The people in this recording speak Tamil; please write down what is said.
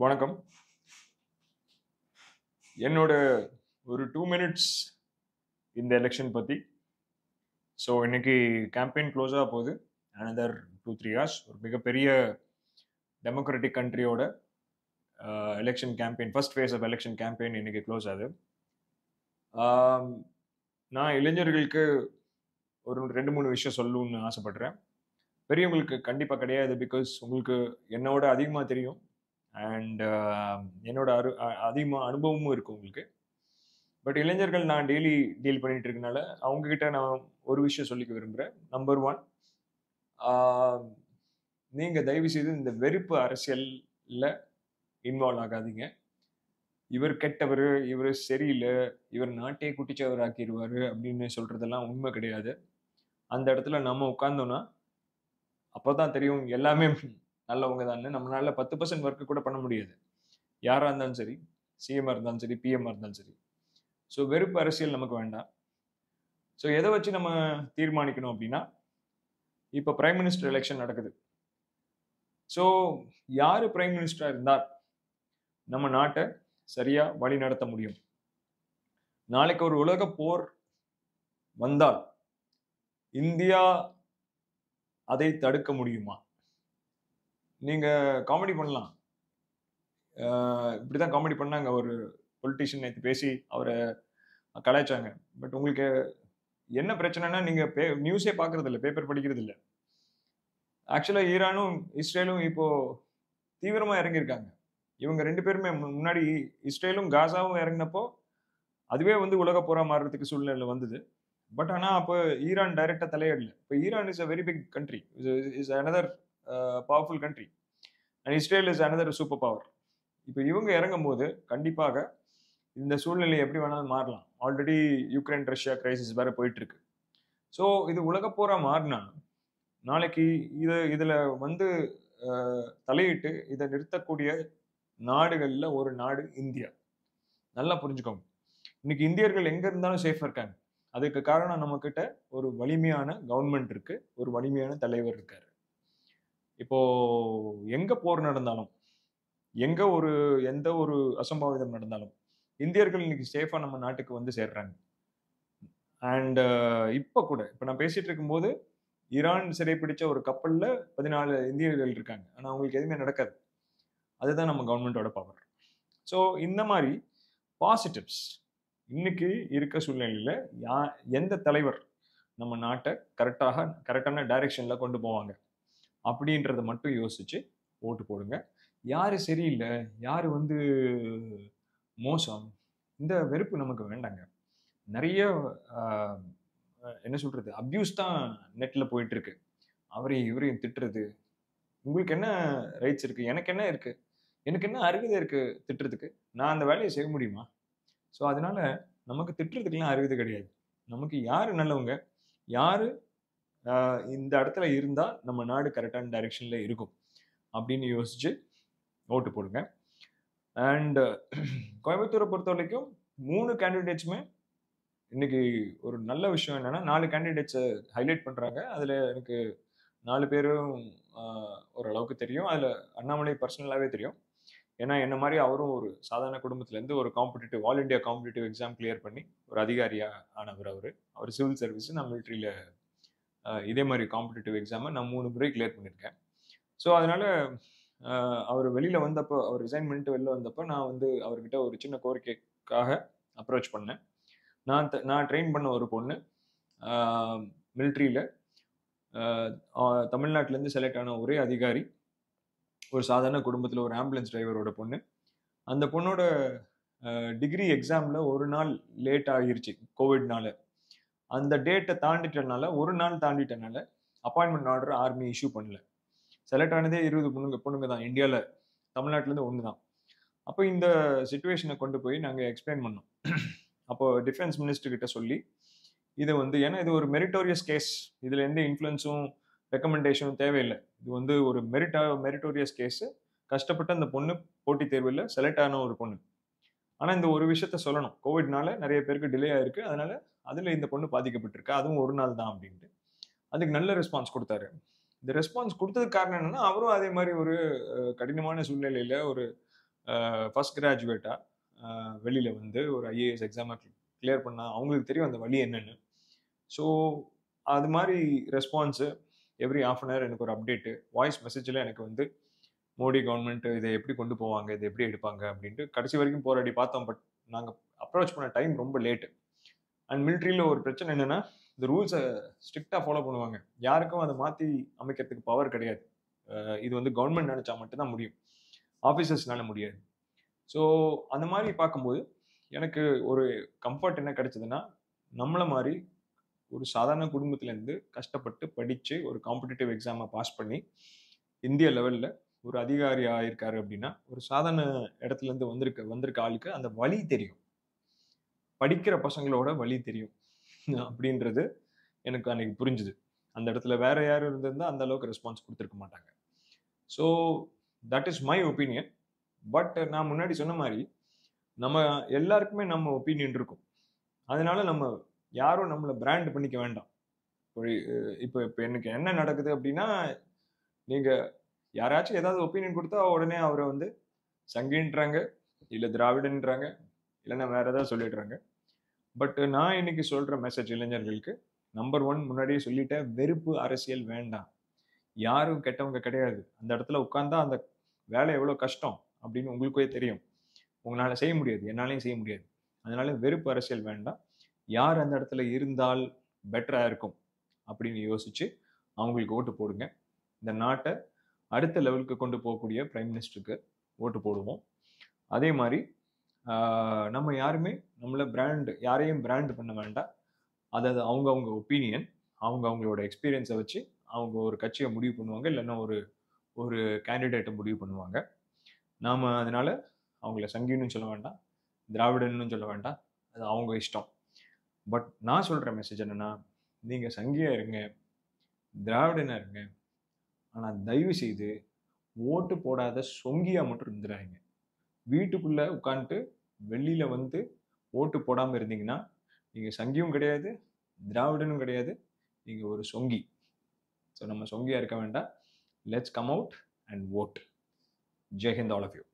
வணக்கம். என்னோட ஒரு 2 மினிட்ஸ் இந்த எலெக்ஷன் பத்தி. ஸோ இன்னைக்கு கேம்பெயின் க்ளோஸ் ஆக போகுது. அனதர் 2-3 ஹார்ஸ் ஒரு மிகப்பெரிய டெமோக்ராட்டிக் கண்ட்ரியோட election campaign first phase of election campaign இன்னைக்கு க்ளோஸ் ஆகுது. ஆம், நான் இளைஞர்களுக்கு ஒரு 2-3 விஷயம் சொல்லணும்னு ஆசைப்படுறேன். பெரியவங்களுக்கு கண்டிப்பாக கிடையாது, பிகாஸ் உங்களுக்கு என்னோட அதிகமாக தெரியும் அண்ட் என்னோட அதிகமாக அனுபவமும் இருக்கு உங்களுக்கு. பட் இளைஞர்கள் நான் டெய்லி டீல் பண்ணிட்டு இருக்கனால அவங்க கிட்ட நான் ஒரு விஷயம் சொல்லிக்க விரும்புகிறேன். நம்பர் 1, நீங்க தயவு செய்து இந்த வெறுப்பு அரசியல்ல இன்வால்வ் ஆகாதீங்க. இவர் கெட்டவர், இவர் சரியில்லை, இவர் நாட்டையே குட்டிச்சவர் ஆக்கிடுவாரு அப்படின்னு சொல்றதெல்லாம் உண்மை கிடையாது. அந்த இடத்துல நம்ம உட்கார்ந்தோம்னா அப்போதான் தெரியும் எல்லாமே நல்லவங்க தான். நம்மளால 10% ஒர்க் கூட பண்ண முடியாது, யாரா இருந்தாலும் சரி, சிஎம் இருந்தாலும் சரி, பிஎம் இருந்தாலும் சரி. ஸோ வெறுப்பு அரசியல் நமக்கு வேண்டாம். ஸோ எதை வச்சு நம்ம தீர்மானிக்கணும் அப்படின்னா, இப்போ பிரைம் மினிஸ்டர் எலெக்ஷன் நடக்குது. ஸோ யாரு பிரைம் மினிஸ்டரா இருந்தால் நம்ம நாட்டை சரியா வழி நடத்த முடியும்? நாளைக்கு ஒரு உலக போர் வந்தால் இந்தியா அதை தடுக்க முடியுமா? நீங்க காமெடி பண்ணலாம். இப்படிதான் காமெடி பண்ணாங்க. ஒரு பொலிட்டிஷியன் நேற்று பேசி அவரை கலாய்ச்சாங்க. பட் உங்களுக்கு என்ன பிரச்சனைனா, நீங்க நியூஸே பார்க்கறது இல்லை, பேப்பர் படிக்கிறது இல்லை. ஆக்சுவலா ஈரானும் இஸ்ரேலும் இப்போ தீவிரமா இறங்கியிருக்காங்க. இவங்க 2 பேருமே முன்னாடி இஸ்ரேலும் காசாவும் இறங்கினப்போ அதுவே உலக போரா மாறுறதுக்கு சூழ்நிலை வந்தது. பட் ஆனா அப்போ ஈரான் டைரக்டா தலையிடல. இப்போ Iran is a very big country, is another powerful country, and Israel is another super power. இப்போ இவங்க இறங்கும் போது கண்டிப்பாக இந்த சூழ்நிலை எப்படி வேணாலும் மாறலாம். ஆல்ரெடி யுக்ரைன் ரஷ்யா கிரைசிஸ் வேற போயிட்டு இருக்கு. ஸோ இது உலக போரா மாறினா நாளைக்கு இதுல தலையிட்டு இதை நிறுத்தக்கூடிய நாடுகள்ல ஒரு நாடு இந்தியா. நல்லா புரிஞ்சுக்கோங்க. இன்னைக்கு இந்தியர்கள் எங்க இருந்தாலும் சேஃபா இருக்காங்க. அதுக்கு காரணம் நம்ம கிட்ட ஒரு வலிமையான கவர்மெண்ட் இருக்கு, ஒரு வலிமையான தலைவர் இருக்காரு. இப்போ எங்க போர் நடந்தாலும், எங்க எந்த ஒரு அசம்பாவிதம் நடந்தாலும் இந்தியர்கள் இன்னைக்கு சேஃபா நம்ம நாட்டுக்கு வந்து சேர்றாங்க. அண்ட் இப்ப நான் பேசிட்டு இருக்கும்போது ஈரான் சிறைப்பிடிச்ச ஒரு கப்பல்ல 14 இந்தியர்கள் இருக்காங்க. ஆனா அவங்களுக்கு எதுவுமே நடக்காது. அதுதான் நம்ம கவர்மெண்டோட பவர். ஸோ இந்த மாதிரி பாசிட்டிவ்ஸ் இன்னைக்கு இருக்க சூழ்நிலையில எந்த தலைவர் நம்ம நாட்டை கரெக்டான டைரக்ஷன்ல கொண்டு போவாங்க அப்படின்றத மட்டும் யோசிச்சு ஓட்டு போடுங்க. யாரு சரியில்லை, யாரு மோசம், இந்த வெறுப்பு நமக்கு வேண்டாங்க. நிறைய என்ன சொல்றது, அபியூஸ் தான் நெட்ல போயிட்டு இருக்கு. அவரையும் இவரையும் திட்டுறது. உங்களுக்கு என்ன ரைட்ஸ் இருக்கு? எனக்கு என்ன இருக்கு? எனக்கு என்ன அருகதை இருக்கு திட்டுறதுக்கு? நான் அந்த வேலையை செய்ய முடியுமா? ஸோ அதனால நமக்கு திட்டுறதுக்கெல்லாம் அருகதை கிடையாது. நமக்கு யாரு நல்லவங்க, யாரு இந்த இடத்துல இருந்தா நம்ம நாடு கரெக்டான டைரக்ஷன்ல இருக்கும் அப்படின்னு யோசிச்சு ஓட்டு போடுங்க. அண்ட் கோயம்புத்தூரை பொறுத்த வரைக்கும் 3 கேண்டிடேட்ஸுமே இன்னைக்கு ஒரு நல்ல விஷயம் என்னன்னா 4 கேண்டிடேட்ஸை ஹைலைட் பண்றாங்க. அதுல எனக்கு 4 பேரும் ஓரளவுக்கு தெரியும். அதுல அண்ணாமலை பர்சனலாவே தெரியும். ஏன்னா என்ன மாதிரி அவரும் ஒரு சாதாரண குடும்பத்திலேருந்து ஒரு competitive all India competitive exam clear பண்ணி ஒரு அதிகாரியா ஆனவர். அவர் சிவில் சர்வீஸ், நான் மிலிட்ரியில இதே மாதிரி காம்படிட்டிவ் எக்ஸாமை நான் 3 முறை கிளியர் பண்ணியிருக்கேன். ஸோ அதனால அவர் வெளியில வந்தப்போ, அவர் ரிசைன் பண்ணிட்டு வெளில வந்தப்போ நான் அவர்கிட்ட ஒரு சின்ன கோரிக்கைக்காக அப்ரோச் பண்ணேன். நான் ட்ரெயின் பண்ண ஒரு பொண்ணு மிலிட்ரியில தமிழ்நாட்டிலேருந்து செலக்ட் ஆன ஒரே அதிகாரி, ஒரு சாதாரண குடும்பத்தில் ஒரு ஆம்புலன்ஸ் டிரைவரோட பொண்ணு. அந்த பொண்ணோட டிகிரி எக்ஸாமில் ஒரு நாள் லேட் ஆகிருச்சு கோவிட்னால. அந்த டேட்டை தாண்டிட்டனால, ஒரு நாள் தாண்டிட்டனால அப்பாயின்மெண்ட் ஆர்டர் ஆர்மி இஷ்யூ பண்ணல. செலக்ட் ஆனதே 20 பொண்ணுங்க தான் இந்தியாவில், தமிழ்நாட்டிலேருந்து ஒன்று தான். அப்போ இந்த சுச்சுவேஷனை கொண்டு போய் நாங்கள் எக்ஸ்பிளைன் பண்ணோம். அப்போ டிஃபென்ஸ் மினிஸ்டர் கிட்ட சொல்லி இது ஏன்னா இது ஒரு மெரிட்டோரியஸ் கேஸ், இதுல எந்த இன்ஃப்ளூயன்ஸும் ரெக்கமெண்டேஷனும் தேவையில்லை. இது ஒரு மெரிட்டோரியஸ் கேஸ். கஷ்டப்பட்டு அந்த பொண்ணு போட்டித் தேர்வில் செலக்ட் ஆன ஒரு பொண்ணு. ஆனா இந்த ஒரு விஷயத்த சொல்லணும், கோவிட்னால நிறைய பேருக்கு டிலே ஆயிருக்கு, அதனால அதுல இந்த பொண்ணு பாதிக்கப்பட்டிருக்கு, அதுவும் ஒரு நாள் தான் அப்படின்ட்டு. அதுக்கு நல்ல ரெஸ்பான்ஸ் கொடுத்தாரு. இந்த ரெஸ்பான்ஸ் கொடுத்ததுக்கு காரணம் என்னன்னா, அவரும் அதே மாதிரி ஒரு கடினமான சூழ்நிலையில ஒரு ஃபர்ஸ்ட் கிராஜுவேட்டாக வெளியில் வந்து ஒரு ஐஏஎஸ் எக்ஸாமை கிளியர் பண்ணால் அவங்களுக்கு தெரியும் அந்த வழி என்னென்னு. ஸோ அது மாதிரி response every half an hour எனக்கு ஒரு அப்டேட்டு, வாய்ஸ் மெசேஜில் எனக்கு வந்து மோடி கவர்மெண்ட் இதை எப்படி கொண்டு போவாங்க, இதை எப்படி எடுப்பாங்க அப்படின்ட்டு கடைசி வரைக்கும் போராடி பார்த்தோம். பட் நாங்கள் அப்ரோச் பண்ண டைம் ரொம்ப லேட்டு. அண்ட் மிலிட்ரியில் ஒரு பிரச்சனை என்னென்னா, இந்த ரூல்ஸை ஸ்ட்ரிக்டாக ஃபாலோ பண்ணுவாங்க. யாருக்கும் அதை மாற்றி அமைக்கிறதுக்கு பவர் கிடையாது. இது வந்து கவர்மெண்ட் நினச்சா மட்டும்தான் முடியும், ஆஃபீஸர்ஸ்னால முடியாது. ஸோ அந்த மாதிரி பார்க்கும்போது எனக்கு ஒரு கம்ஃபர்ட் என்ன கிடைச்சதுன்னா, நம்மளை மாதிரி ஒரு சாதாரண குடும்பத்துலேருந்து கஷ்டப்பட்டு படித்து ஒரு காம்படிட்டிவ் எக்ஸாமை பாஸ் பண்ணி இந்திய லெவலில் ஒரு அதிகாரி ஆயிருக்காரு அப்படின்னா, ஒரு சாதாரண இடத்துலேருந்து வந்திருக்க ஆளுக்கு அந்த வழி தெரியும், படிக்கிற பசங்களோட வழி தெரியும் அப்படின்றது எனக்கு அன்னைக்கு புரிஞ்சுது. அந்த இடத்துல வேற யாரும் இருந்திருந்தா அந்த அளவுக்கு ரெஸ்பான்ஸ் கொடுத்துருக்க மாட்டாங்க. So that is my opinion. But நான் முன்னாடி சொன்ன மாதிரி நம்ம எல்லாருக்குமே நம்ம ஒப்பீனியன் இருக்கும். அதனால நம்ம யாரும் நம்மளை பிராண்ட் பண்ணிக்க வேண்டாம். இப்போ இப்போ எனக்கு என்ன நடக்குது அப்படின்னா, நீங்கள் யாராச்சும் ஏதாவது ஒப்பீனியன் கொடுத்தா உடனே அவரை வந்து சங்கின்றாங்க, இல்லை திராவிடன்றாங்க, இல்லைன்னா வேற ஏதாவது சொல்லிடுறாங்க. பட் நான் இன்னைக்கு சொல்ற மெசேஜ் இளைஞர்களுக்கு, நம்பர் 1 முன்னாடியே சொல்லிட்டேன், வெறுப்பு அரசியல் வேண்டாம். யாரும் கெட்டவங்க கிடையாது. அந்த இடத்துல உட்கார்ந்தா அந்த வேலை எவ்வளோ கஷ்டம் அப்படின்னு உங்களுக்கே தெரியும். உங்களால செய்ய முடியாது, என்னாலையும் செய்ய முடியாது. அதனால வெறுப்பு அரசியல் வேண்டாம். யார் அந்த இடத்துல இருந்தால் பெட்டரா இருக்கும் அப்படின்னு யோசிச்சு அவங்களுக்கு ஓட்டு போடுங்க. இந்த நாட்டை அடுத்த லெவலுக்கு கொண்டு போகக்கூடிய பிரைம் மினிஸ்டருக்கு ஓட்டு போடுவோம். அதே மாதிரி நம்ம யாருமே யாரையும் பிராண்ட் பண்ண வேண்டாம். அதாவது அவங்கவுங்க ஒப்பீனியன், அவங்களோட எக்ஸ்பீரியன்ஸை வச்சு அவங்க ஒரு கட்சியை முடிவு பண்ணுவாங்க, இல்லைன்னா ஒரு கேண்டிடேட்டை முடிவு பண்ணுவாங்க. நாம் அதனால அவங்கள சங்கின்னு சொல்ல வேண்டாம், திராவிடன்னு சொல்ல வேண்டாம், அது அவங்க இஷ்டம். பட் நான் சொல்கிற மெசேஜ் என்னென்னா, நீங்கள் சங்கியாக இருங்க, திராவிடனாக இருங்க, ஆனால் தயவு செய்து ஓட்டு போடாத சொங்கியாக மட்டும் இருந்துடாதீங்க. வீட்டுக்குள்ளே உட்காந்துட்டு வெளியில் வந்து ஓட்டு போடாமல் இருந்தீங்கன்னா நீங்கள் சங்கியும் கிடையாது, திராவிடனும் கிடையாது, நீங்கள் ஒரு சொங்கி. ஸோ நம்ம சொங்கியாக இருக்க வேண்டாம். Let's come out and vote. Jai Hind all of you.